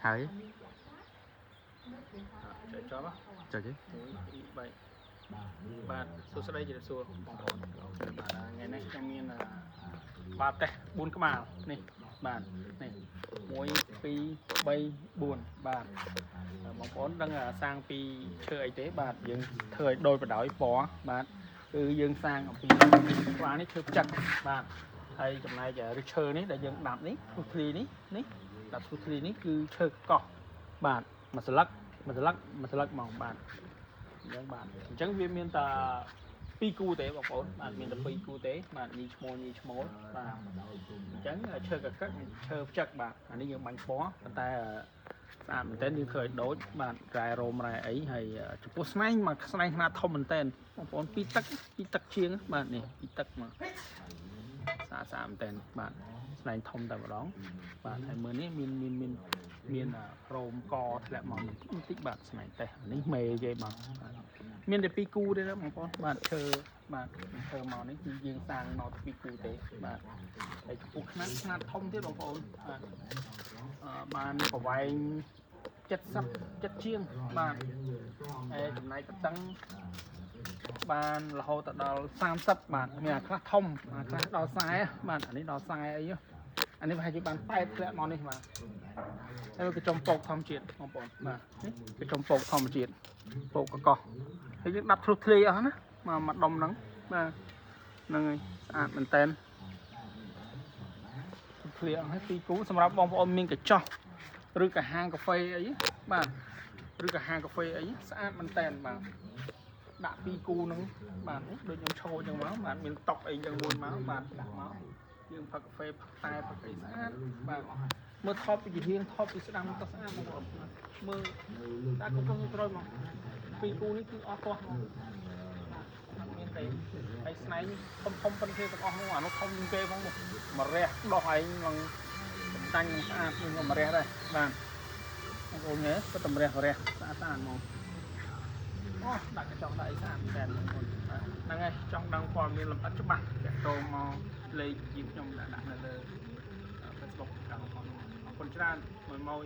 ហើយចប់ចុចទេ បាទសួស្តីជម្រាបសួរបងប្អូនបាទថ្ងៃនេះខ្ញុំមានបាតតេស4ក្បាលនេះបាទនេះ1 2 3 4បាទបងប្អូនដឹងសាងពីឈើអីទេបាទយើងធ្វើឲ្យដូចបដោយពណ៌បាទគឺយើងសាងអំពីក្បាលនេះឈើផ្ចឹកបាទហើយចំណែកឫសឈើនេះដែលយើងដាប់នេះគូធ្លីនេះដាប់គូធ្លីនេះគឺឈើកកោះបាទមួយស្លឹកហ្មងបាទអញ្ចឹងបាទអញ្ចឹងវាមានតែ2គូទេបងប្អូនបាទមានតែ2គូទេបាទញីឈ្មោលបាទអញ្ចឹងឈើកកឹកឈើផ្ចឹកបាទអានេះយើងបាញ់ពណ៌ប៉ុន្តែស្អាតមែនទែនយើងឃើញដូចបាទរ៉ែរោមរ៉ែអីហើយចំពោះស្នែងមកស្នែងខ្នាតធំមែនទែនបងប្អូនពីទឹកជាងបាទនេះពីទឹកមកស្អាតមែនទែនបាទស្នែងធំតែម្ដងបាទហើយមើលនេះមានរោមកធ្លាក់មកបន្តិចបាទស្នែងតេះនេះមេគេបាទមានតែ2គូទេណាបងប្អូនបាទឈើបាទឈើមកនេះគឺយើងសាងមក2គូទេបាទហើយចំពោះខ្នាតធំទៀតបងប្អូនបាទបានប្រវែង70ជាងបាទហើយចំណែកតឹងបានរហូតដល់30បាទមានអាខ្លះធំអាខ្លះដល់40បាទអានេះដល់40អីអានេះប្រហែលជាបាន8ធ្លាក់មកនេះបាទហើយវាចំពកធម្មជាតិបងប្អូនបាទនេះវាចំពកធម្មជាតិពកកកោះហើយយើងដាប់ធ្លុះធ្លាយអស់ណាមកដុំហ្នឹងបាទហ្នឹងហើយស្អាតមែនតើធ្លាយអស់ហើយ2គូសម្រាប់បងប្អូនមានកញ្ចោះឬក៏ហាងកាហ្វេអីបាទឬក៏ហាងកាហ្វេអីស្អាតមែនតើបាទដាក់2គូហ្នឹងបាទដូចខ្ញុំឈរអញ្ចឹងមកបាទមានតុកអីអញ្ចឹងមួយមកបាទដាក់មកយើងផឹកកាហ្វេផឹកតែផឹកអីស្អាតបាទមើលថតពីជារៀងថតពីស្ដាំទៅស្អាតបងប្អូនមើលដាក់កំពុងត្រួយមក2គូនេះគឺអស់ទាស់មកអត់មានទេហើយស្នែងធំប៉ុន្តែទាំងអស់នោះអានោះធំជាងគេផងមករះដោះឯងឡើងតាញ់ស្អាតនឹងមករះដែរបាទបងប្អូនហ៎ក៏តម្រះស្អាតមកអូដាក់កញ្ចក់ដាក់អីស្អាតតែហ្នឹងហើយចង់ដឹងព័ត៌មានលម្អិតច្បាស់តាក់ទងមកលេខជីវខ្ញុំដាក់នៅលើ Facebook កម្មអរគុណច្រើនមួយ